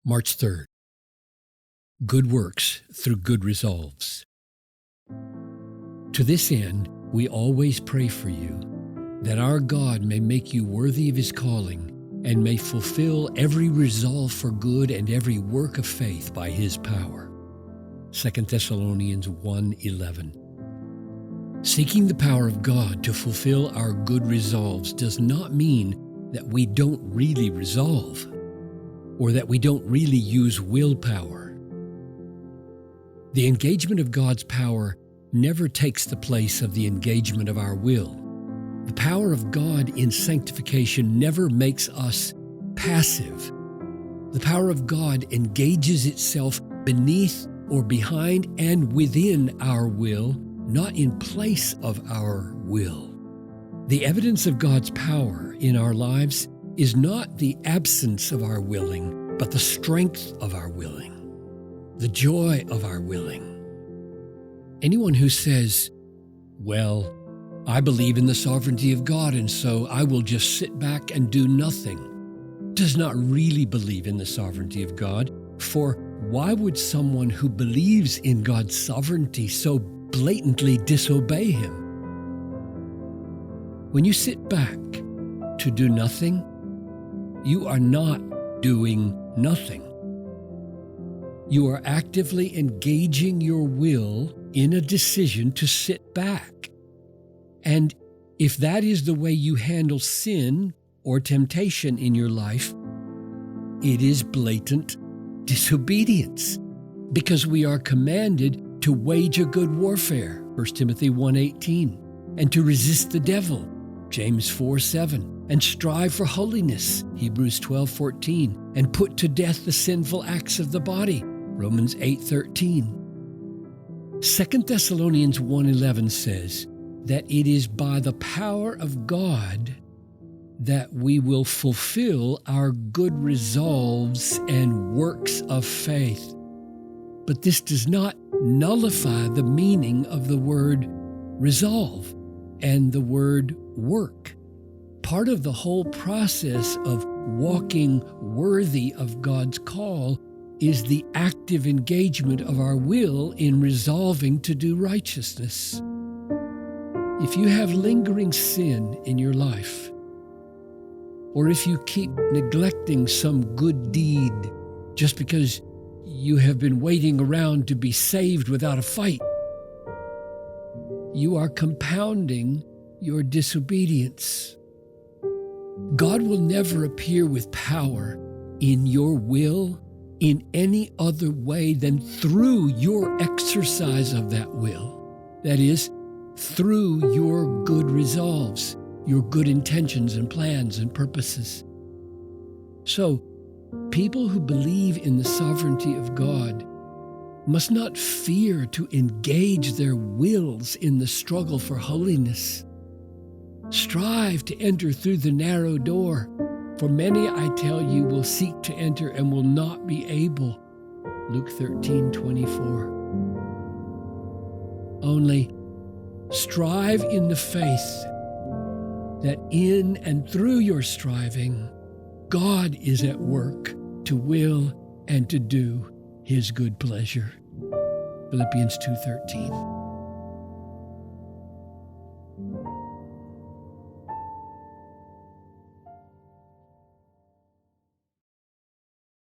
March 3rd. Good works through good resolves. To this end, we always pray for you, that our God may make you worthy of His calling and may fulfill every resolve for good and every work of faith by His power. 2 Thessalonians 1:11. Seeking the power of God to fulfill our good resolves does not mean that we don't really resolve or that we don't really use willpower. The engagement of God's power never takes the place of the engagement of our will. The power of God in sanctification never makes us passive. The power of God engages itself beneath or behind and within our will, not in place of our will. The evidence of God's power in our lives is not the absence of our willing, but the strength of our willing, the joy of our willing. Anyone who says, "Well, I believe in the sovereignty of God, and so I will just sit back and do nothing," does not really believe in the sovereignty of God, for why would someone who believes in God's sovereignty so blatantly disobey Him? When you sit back to do nothing, you are not doing nothing. You are actively engaging your will in a decision to sit back. And if that is the way you handle sin or temptation in your life, it is blatant disobedience, because we are commanded to wage a good warfare, 1 Timothy 1:18, and to resist the devil, James 4:7, and strive for holiness, Hebrews 12:14, and put to death the sinful acts of the body, Romans 8:13. 2 Thessalonians 1:11 says that it is by the power of God that we will fulfill our good resolves and works of faith. But this does not nullify the meaning of the word resolve and the word work. Part of the whole process of walking worthy of God's call is the active engagement of our will in resolving to do righteousness. If you have lingering sin in your life, or if you keep neglecting some good deed just because you have been waiting around to be saved without a fight, you are compounding your disobedience. God will never appear with power in your will in any other way than through your exercise of that will. That is, through your good resolves, your good intentions and plans and purposes. So, people who believe in the sovereignty of God must not fear to engage their wills in the struggle for holiness. Strive to enter through the narrow door, for many, I tell you, will seek to enter and will not be able. Luke 13:24. Only strive in the faith that in and through your striving, God is at work to will and to do His good pleasure. Philippians 2:13.